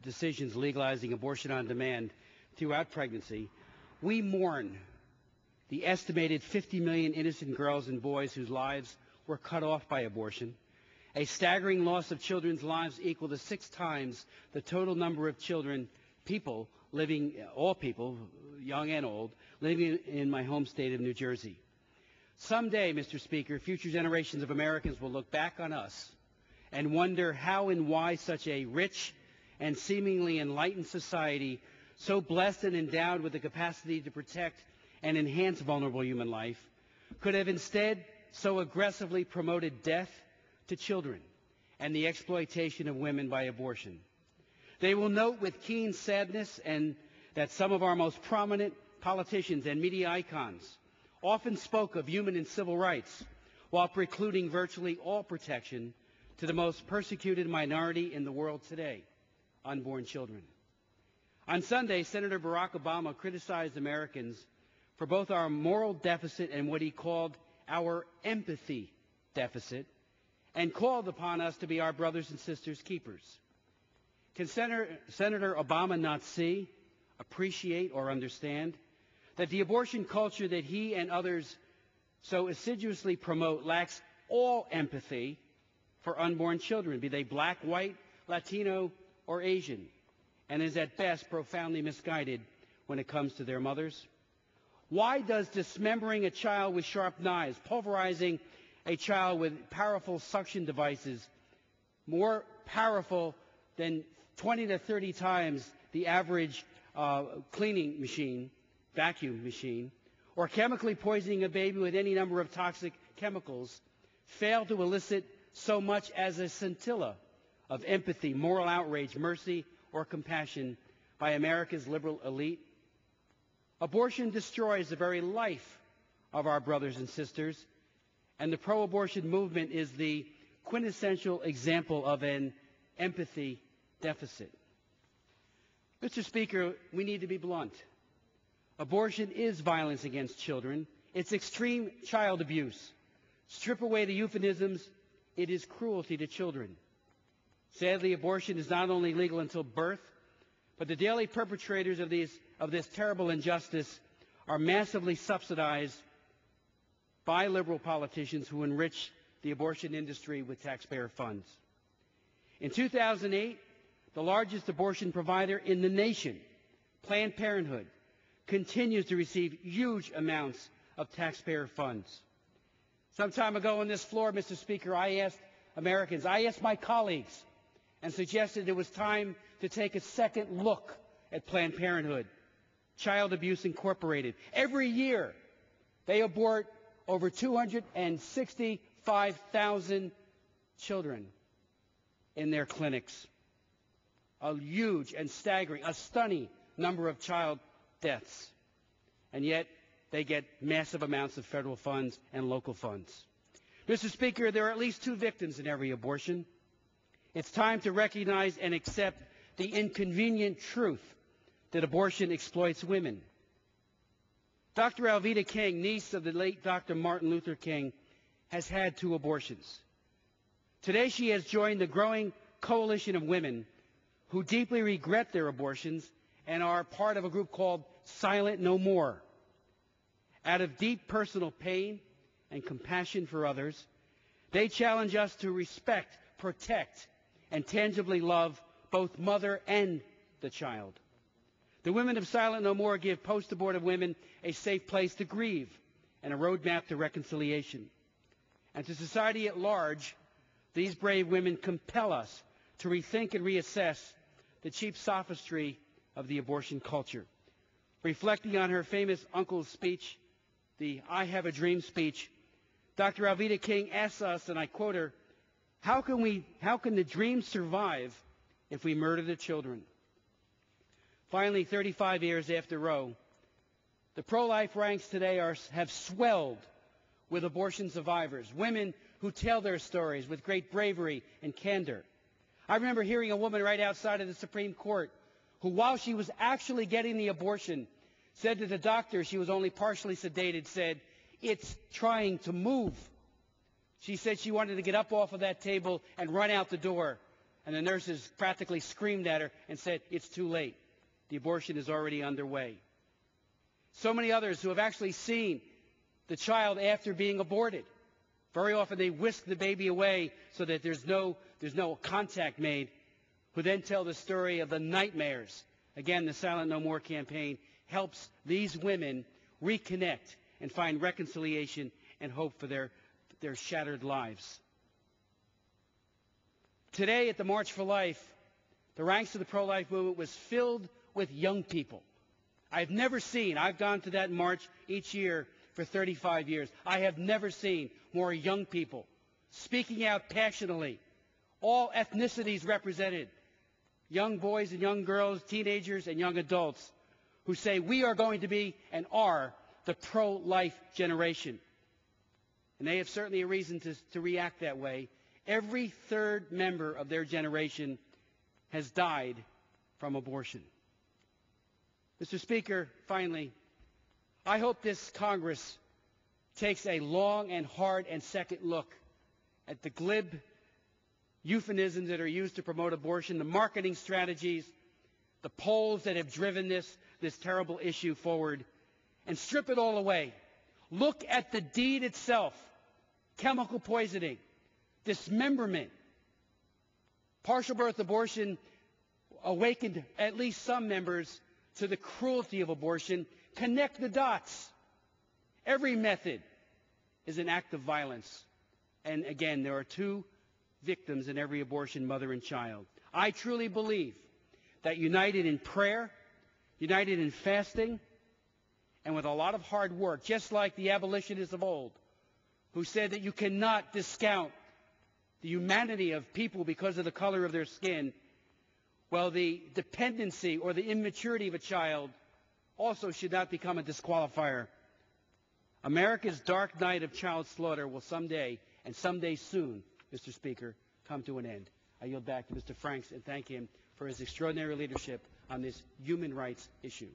decisions legalizing abortion on demand throughout pregnancy, we mourn the estimated 50 million innocent girls and boys whose lives were cut off by abortion, a staggering loss of children's lives equal to 6 times the total number of children, all people, young and old, living in my home state of New Jersey. Someday, Mr. Speaker, future generations of Americans will look back on us and wonder how and why such a rich and seemingly enlightened society, so blessed and endowed with the capacity to protect and enhance vulnerable human life, could have instead so aggressively promoted death to children and the exploitation of women by abortion. They will note with keen sadness that some of our most prominent politicians and media icons often spoke of human and civil rights while precluding virtually all protection to the most persecuted minority in the world today, unborn children. On Sunday, Senator Barack Obama criticized Americans for both our moral deficit and what he called our empathy deficit, and called upon us to be our brothers and sisters' keepers. Can Senator Obama not see, appreciate, or understand that the abortion culture that he and others so assiduously promote lacks all empathy for unborn children, be they black, white, Latino, or Asian, and is at best profoundly misguided when it comes to their mothers? Why does dismembering a child with sharp knives, pulverizing a child with powerful suction devices, more powerful than 20 to 30 times the average cleaning machine, vacuum machine, or chemically poisoning a baby with any number of toxic chemicals, fail to elicit so much as a scintilla of empathy, moral outrage, mercy, or compassion by America's liberal elite? Abortion destroys the very life of our brothers and sisters, and the pro-abortion movement is the quintessential example of an empathy deficit. Mr. Speaker, we need to be blunt. Abortion is violence against children. It's extreme child abuse. Strip away the euphemisms, it is cruelty to children. Sadly, abortion is not only legal until birth, but the daily perpetrators of this terrible injustice are massively subsidized by liberal politicians who enrich the abortion industry with taxpayer funds. In 2008, the largest abortion provider in the nation, Planned Parenthood, continues to receive huge amounts of taxpayer funds. Some time ago on this floor, Mr. Speaker, I asked Americans, I asked my colleagues, and suggested it was time to take a second look at Planned Parenthood, Child Abuse Incorporated. Every year, they abort over 265,000 children in their clinics. A huge and staggering, a stunning number of child deaths. And yet, they get massive amounts of federal funds and local funds. Mr. Speaker, there are at least 2 victims in every abortion. It's time to recognize and accept the inconvenient truth that abortion exploits women. Dr. Alveda King, niece of the late Dr. Martin Luther King, has had 2 abortions. Today she has joined the growing coalition of women who deeply regret their abortions and are part of a group called Silent No More. Out of deep personal pain and compassion for others, they challenge us to respect, protect, and tangibly love both mother and the child. The women of Silent No More give post-abortive women a safe place to grieve and a roadmap to reconciliation. And to society at large, these brave women compel us to rethink and reassess the cheap sophistry of the abortion culture. Reflecting on her famous uncle's speech, the I Have a Dream speech, Dr. Alveda King asks us, and I quote her, how can the dream survive if we murder the children? Finally, 35 years after Roe, the pro-life ranks today have swelled with abortion survivors, women who tell their stories with great bravery and candor. I remember hearing a woman right outside of the Supreme Court who, while she was actually getting the abortion, said to the doctor she was only partially sedated, said, "It's trying to move." She said she wanted to get up off of that table and run out the door And the nurses practically screamed at her and said, "It's too late. The abortion is already underway." So many others who have actually seen the child after being aborted. Very often they whisk the baby away so that there's no contact made, who then tell the story of the nightmares. Again, the Silent No More campaign helps these women reconnect and find reconciliation and hope for their shattered lives. Today at the March for Life, the ranks of the pro-life movement was filled with young people. I've gone to that march each year for 35 years. I have never seen more young people speaking out passionately, all ethnicities represented, young boys and young girls, teenagers and young adults, who say we are going to be and are the pro-life generation. And they have certainly a reason to react that way. Every third member of their generation has died from abortion. Mr. Speaker, finally, I hope this Congress takes a long and hard and second look at the glib euphemisms that are used to promote abortion, the marketing strategies, the polls that have driven this terrible issue forward, and strip it all away. Look at the deed itself: chemical poisoning, dismemberment. Partial birth abortion awakened at least some members to the cruelty of abortion. Connect the dots. Every method is an act of violence. And again, there are two victims in every abortion, mother and child. I truly believe that united in prayer, united in fasting, and with a lot of hard work, just like the abolitionists of old, who said that you cannot discount the humanity of people because of the color of their skin, well, the dependency or the immaturity of a child also should not become a disqualifier. America's dark night of child slaughter will someday, and someday soon, Mr. Speaker, come to an end. I yield back to Mr. Franks and thank him for his extraordinary leadership on this human rights issue.